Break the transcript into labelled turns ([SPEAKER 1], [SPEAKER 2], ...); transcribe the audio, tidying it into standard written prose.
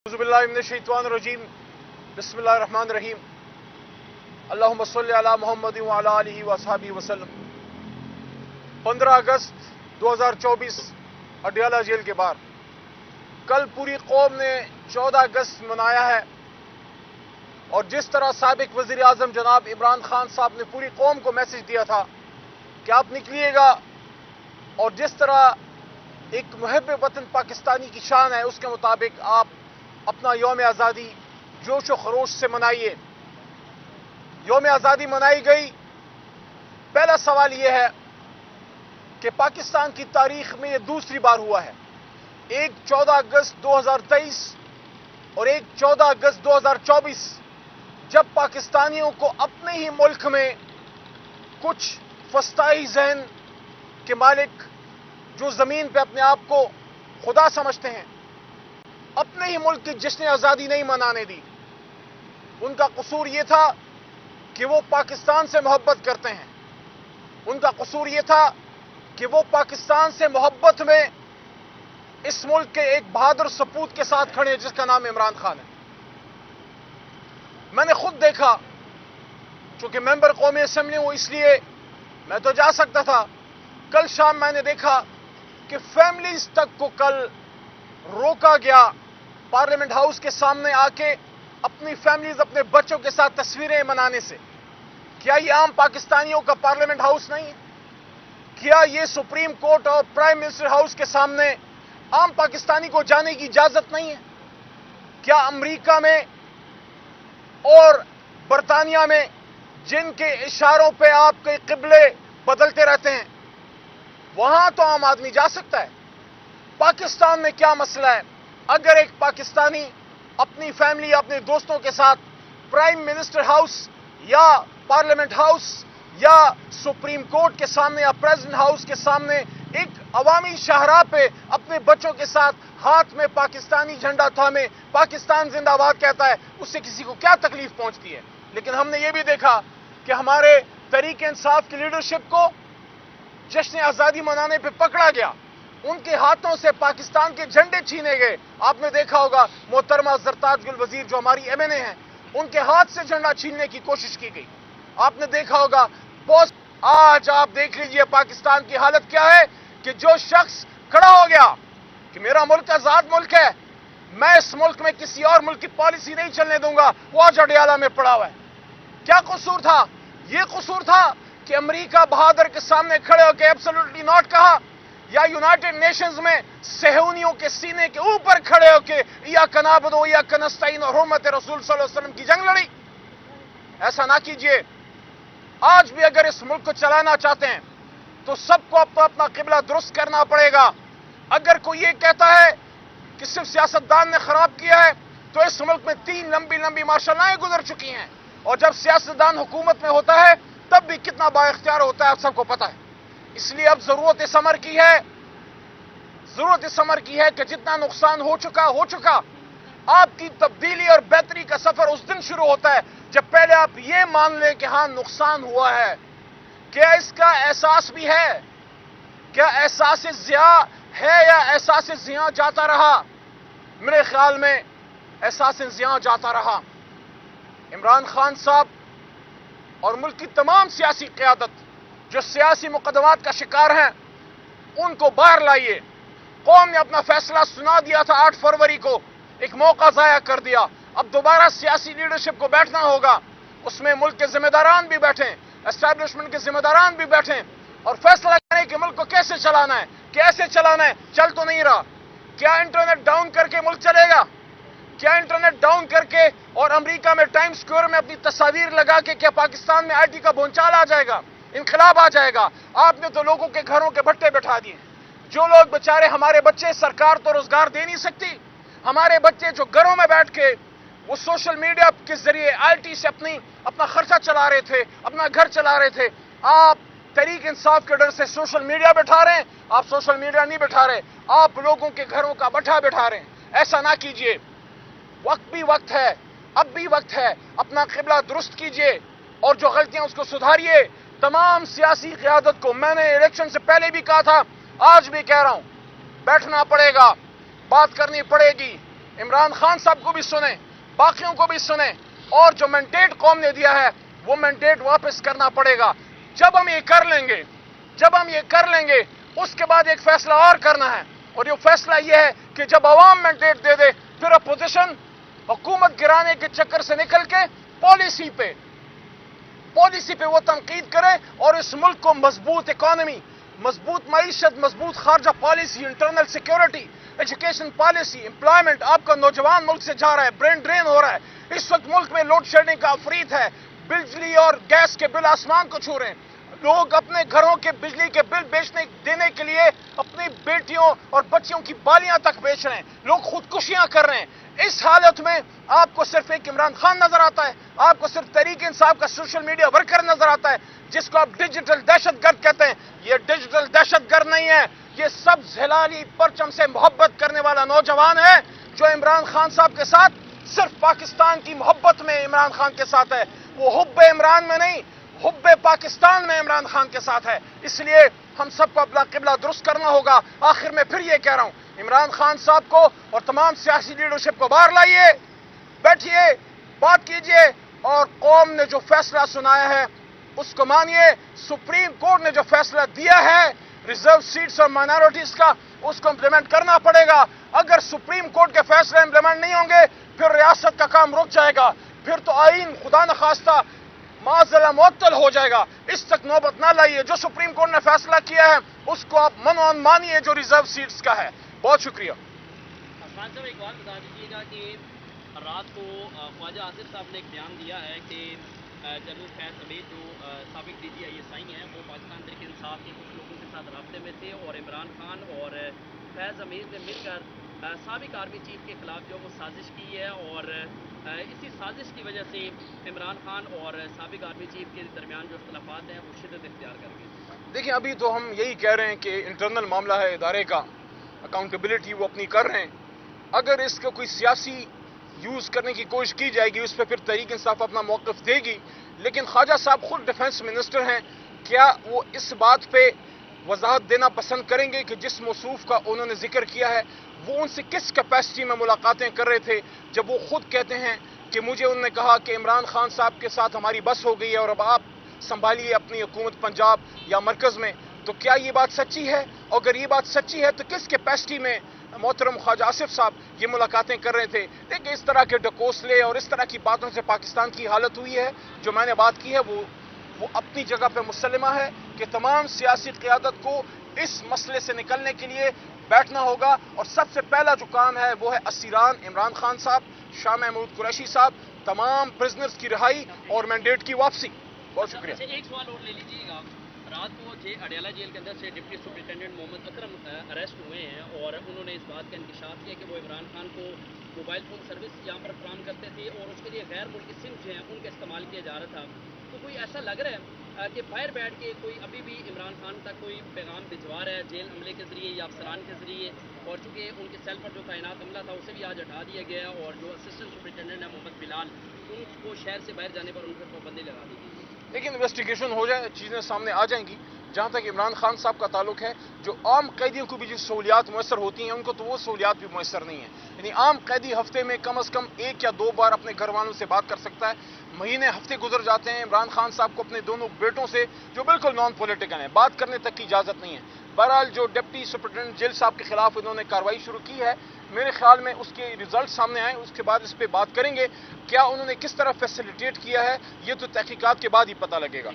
[SPEAKER 1] बिस्मिल्लाहिर्रहमानिर्रहीम बिस्मिल्लाहिर्रहमानिर्रहीम अल्लाहुम्मा सल्लि अला मुहम्मद व अला आलिहि व अस्हाबिहि वसल्लम। 15 अगस्त 2024 अडयाला जेल के बाहर कल पूरी कौम ने 14 अगस्त मनाया है और जिस तरह साबिक वज़ीर आज़म जनाब इमरान खान साहब ने पूरी कौम को मैसेज दिया था कि आप निकलिएगा और जिस तरह एक मुहब्ब वतन पाकिस्तानी की शान है उसके मुताबिक आप अपना यौम आज़ादी जोश व खरोश से मनाइए। यौम आज़ादी मनाई गई। पहला सवाल यह है कि पाकिस्तान की तारीख में यह दूसरी बार हुआ है, एक 14 अगस्त 2023 और एक 14 अगस्त 2024, जब पाकिस्तानियों को अपने ही मुल्क में कुछ फस्ताई ज़हन के मालिक जो ज़मीन पे अपने आप को खुदा समझते हैं, अपने ही मुल्क की जश्न आज़ादी नहीं मनाने दी। उनका कसूर यह था कि वो पाकिस्तान से मोहब्बत करते हैं। उनका कसूर यह था कि वो पाकिस्तान से मोहब्बत में इस मुल्क के एक बहादुर सपूत के साथ खड़े हैं जिसका नाम इमरान खान है। मैंने खुद देखा, चूंकि मेंबर कौमी असेंबली हूं इसलिए मैं तो जा सकता था। कल शाम मैंने देखा कि फैमिलीज तक को कल रोका गया पार्लियामेंट हाउस के सामने आके अपनी फैमिलीज अपने बच्चों के साथ तस्वीरें मनाने से। क्या ये आम पाकिस्तानियों का पार्लियामेंट हाउस नहीं है? क्या ये सुप्रीम कोर्ट और प्राइम मिनिस्टर हाउस के सामने आम पाकिस्तानी को जाने की इजाजत नहीं है? क्या अमेरिका में और बरतानिया में जिनके इशारों पे आपके किबले बदलते रहते हैं, वहां तो आम आदमी जा सकता है? पाकिस्तान में क्या मसला है? अगर एक पाकिस्तानी अपनी फैमिली अपने दोस्तों के साथ प्राइम मिनिस्टर हाउस या पार्लियामेंट हाउस या सुप्रीम कोर्ट के सामने या प्रेसिडेंट हाउस के सामने एक अवामी शाहराह पे अपने बच्चों के साथ हाथ में पाकिस्तानी झंडा थामे पाकिस्तान जिंदाबाद कहता है, उससे किसी को क्या तकलीफ पहुंचती है? लेकिन हमने ये भी देखा कि हमारे तहरीक इंसाफ की लीडरशिप को जश्न आज़ादी मनाने पे पकड़ा गया, उनके हाथों से पाकिस्तान के झंडे छीने गए। आपने देखा होगा मोहतरमा ज़रताज गुल वजीर जो हमारी एमएनए हैं, उनके हाथ से झंडा छीनने की कोशिश की गई। आपने देखा होगा बहुत। आज आप देख लीजिए पाकिस्तान की हालत क्या है कि जो शख्स खड़ा हो गया कि मेरा मुल्क आजाद मुल्क है, मैं इस मुल्क में किसी और मुल्क की पॉलिसी नहीं चलने दूंगा, वो आज अडयाला में पड़ा हुआ है। क्या कसूर था? यह कसूर था कि अमेरिका बहादुर के सामने खड़े होकर एब्सोल्युटली नॉट कहा, या यूनाइटेड नेशंस में सेहूनियों के सीने के ऊपर खड़े होकर या कनाबदो या कनस्ताइन और हुर्मत रसूल सल्लल्लाहु अलैहि वसल्लम की जंग लड़ी? ऐसा ना कीजिए। आज भी अगर इस मुल्क को चलाना चाहते हैं तो सबको अपना किबला दुरुस्त करना पड़ेगा। अगर कोई ये कहता है कि सिर्फ सियासतदान ने खराब किया है, तो इस मुल्क में 3 लंबी लंबी मार्शलाएं गुजर चुकी हैं, और जब सियासतदान हुकूमत में होता है तब भी कितना बाइख्तियार होता है, आप सबको पता है। इसलिए अब जरूरत इस अमर की है कि जितना नुकसान हो चुका। आपकी तब्दीली और बेहतरी का सफर उस दिन शुरू होता है जब पहले आप ये मान लें कि हां नुकसान हुआ है। क्या इसका एहसास भी है? क्या एहसास ज़िया है या एहसास ज़िया जाता रहा? मेरे ख्याल में एहसास ज़िया जाता रहा। इमरान खान साहब और मुल्क की तमाम सियासी क़यादत जो सियासी मुकदमात का शिकार हैं, उनको बाहर लाइए। कौम ने अपना फैसला सुना दिया था 8 फरवरी को, एक मौका ज़ाया कर दिया। अब दोबारा सियासी लीडरशिप को बैठना होगा, उसमें मुल्क के जिम्मेदारान भी बैठें, एस्टैब्लिशमेंट के जिम्मेदारान भी बैठें और फैसला करें कि मुल्क को कैसे चलाना है, कैसे चलाना है। चल तो नहीं रहा। क्या इंटरनेट डाउन करके मुल्क चलेगा? क्या इंटरनेट डाउन करके और अमेरिका में टाइम स्क्वायर में अपनी तस्वीर लगा के क्या पाकिस्तान में आईटी का भूचाल आ जाएगा, इनकलाब आ जाएगा? आपने तो लोगों के घरों के भट्टे बैठा दिए। जो लोग बेचारे, हमारे बच्चे, सरकार तो रोजगार दे नहीं सकती, हमारे बच्चे जो घरों में बैठ के वो सोशल मीडिया के जरिए आईटी से अपना खर्चा चला रहे थे, अपना घर चला रहे थे, आप तहरीक इंसाफ के डर से सोशल मीडिया बैठा रहे हैं। आप सोशल मीडिया नहीं बैठा रहे, आप लोगों के घरों का भट्ठा बैठा रहे हैं। ऐसा ना कीजिए। वक्त भी वक्त है, अब भी वक्त है। अपना किबला दुरुस्त कीजिए और जो गलतियां उसको सुधारिए। तमाम सियासी क़यादत को मैंने इलेक्शन से पहले भी कहा था, आज भी कह रहा हूं, बैठना पड़ेगा, बात करनी पड़ेगी। इमरान खान साहब को भी सुने, बाकियों को भी सुने, और जो मैंडेट कौम ने दिया है वो मैंडेट वापस करना पड़ेगा। जब हम ये कर लेंगे उसके बाद एक फैसला और करना है, और ये फैसला ये है कि जब अवाम मैंडेट दे दे फिर अपोजिशन हुकूमत गिराने के चक्कर से निकल के पॉलिसी पे वो तनकीद करे और इस मुल्क को मजबूत इकॉनमी, मजबूत मईशत, मजबूत खारजा policy, internal security, education policy, employment. आपका नौजवान मुल्क से जा रहा है, ब्रेन ड्रेन हो रहा है। इस वक्त मुल्क में लोड शेडिंग का अफरीत है, बिजली और गैस के बिल आसमान को छू रहे हैं। लोग अपने घरों के बिजली के बिल देने के लिए अपनी बेटियों और बच्चियों की बालियां तक बेच रहे हैं, लोग खुदकुशियां कर रहे हैं। इस हालत में आपको सिर्फ एक इमरान खान नजर आता है, आपको सिर्फ तहरीक इंसाफ का सोशल मीडिया वर्कर नजर आता है, जिसको आप डिजिटल दहशतगर्द कहते हैं। ये डिजिटल दहशतगर्द नहीं है, ये सब हिलाली परचम से मोहब्बत करने वाला नौजवान है जो इमरान खान साहब के साथ सिर्फ पाकिस्तान की मोहब्बत में इमरान खान के साथ है। वो हुब्बे इमरान में नहीं, हुब्बे पाकिस्तान में इमरान खान के साथ है। इसलिए हम सबको अपना किबला दुरुस्त करना होगा। आखिर में फिर ये कह रहा हूं, इमरान खान साहब को और तमाम सियासी लीडरशिप को बाहर लाइए, बैठिए, बात कीजिए, और कौम ने जो फैसला सुनाया है उसको मानिए। सुप्रीम कोर्ट ने जो फैसला दिया है रिजर्व सीट्स और माइनॉरिटीज का, उसको इंप्लीमेंट करना पड़ेगा। अगर सुप्रीम कोर्ट के फैसले इंप्लीमेंट नहीं होंगे फिर रियासत का काम रुक जाएगा, फिर तो आईन खुदा न खास्ता माज़ला मुअत्तल हो जाएगा। इस तक नौबत ना लाइए। जो सुप्रीम कोर्ट ने फैसला किया है उसको आप मनोन मानिए, जो रिजर्व सीट्स का है। बहुत शुक्रिया।
[SPEAKER 2] खान साहब, एक बात बता दीजिएगा कि रात को ख्वाजा आसिफ साहब ने एक बयान दिया है कि जनरल फैज़ हमीद जो साबिक DGISI हैं वो पाकिस्तान तहरीक इंसाफ के कुछ लोगों के साथ राब्ते में थे और इमरान खान और फैज़ हमीद ने मिलकर साबिक आर्मी चीफ के खिलाफ जो वो साजिश की है, और इसी साजिश की वजह से इमरान खान और साबिक आर्मी चीफ के दरमियान जो इख्तलाफात हैं वो शिद्दत इख्तियार कर गए।
[SPEAKER 1] देखिए, अभी तो हम यही कह रहे हैं कि इंटरनल मामला है इदारे का, अकाउंटेबिलिटी वो अपनी कर रहे हैं। अगर इसका कोई सियासी यूज करने की कोशिश की जाएगी उस पर फिर तहरीक इंसाफ अपना मौक़िफ़ देगी। लेकिन ख्वाजा साहब खुद डिफेंस मिनिस्टर हैं, क्या वो इस बात पे वजाहत देना पसंद करेंगे कि जिस मौसूफ का उन्होंने जिक्र किया है वो उनसे किस कैपेसिटी में मुलाकातें कर रहे थे, जब वो खुद कहते हैं कि मुझे उन्होंने कहा कि इमरान खान साहब के साथ हमारी बस हो गई है और अब आप संभालिए अपनी हुकूमत पंजाब या मरकज़ में। तो क्या ये बात सच्ची है? अगर ये बात सच्ची है तो किस कैपेसिटी में मोहतरम ख्वाजा आसिफ साहब ये मुलाकातें कर रहे थे? देखिए, इस तरह के डकोसले और इस तरह की बातों से पाकिस्तान की हालत हुई है। जो मैंने बात की है वो अपनी जगह पे मुसल्लमा है कि तमाम सियासी क़ियादत को इस मसले से निकलने के लिए बैठना होगा, और सबसे पहला जो काम है वो है असीरान इमरान खान साहब, शाह महमूद कुरैशी साहब, तमाम प्रिजनर्स की रिहाई और मैंडेट की वापसी। बहुत शुक्रिया।
[SPEAKER 2] एक सवाल और ले लीजिएगा। रात को अडियाला जेल के अंदर से deputy superintendent Mohammad Akram arrest हुए हैं और उन्होंने इस बात का इंकशाफ किया कि वो इमरान खान को मोबाइल फ़ोन सर्विस यहाँ पर फराहम करते थे और उसके लिए गैर मुल्की सिम जो हैं उनका इस्तेमाल किया जा रहा था। तो कोई ऐसा लग रहा है कि बाहर बैठ के कोई अभी भी इमरान खान तक कोई पैगाम भिजवा रहा है जेल अमले के ज़रिए या अफसरान के ज़रिए, और चूँकि उनके सेल पर जो तैनात अमला था उसे भी आज हटा दिया गया है, और जो असिस्टेंट सुपरिटेंडेंट है मोहम्मद बिलाल, उनको शहर से बाहर जाने पर उन पर पाबंदी लगा दी गई है।
[SPEAKER 1] लेकिन इन्वेस्टिगेशन हो जाए, चीज़ें सामने आ जाएंगी। जहाँ तक इमरान खान साहब का ताल्लुक है, जो आम कैदियों को भी जो सहूलियात मुयसर होती हैं उनको तो वो सहूलियात भी मुयसर नहीं है। यानी आम कैदी हफ्ते में कम अज़ कम 1 या 2 बार अपने घर वालों से बात कर सकता है, महीने हफ्ते गुजर जाते हैं। इमरान खान साहब को अपने दोनों बेटों से, जो बिल्कुल नॉन पॉलिटिकल हैं, बात करने तक की इजाज़त नहीं है। बहरहाल जो डिप्टी सुपरिटेंडेंट जेल साहब के खिलाफ इन्होंने कार्रवाई शुरू की है, मेरे ख्याल में उसके रिजल्ट सामने आए उसके बाद इस पर बात करेंगे। क्या उन्होंने किस तरह फैसिलिटेट किया है ये तो तहकीकात के बाद ही पता लगेगा।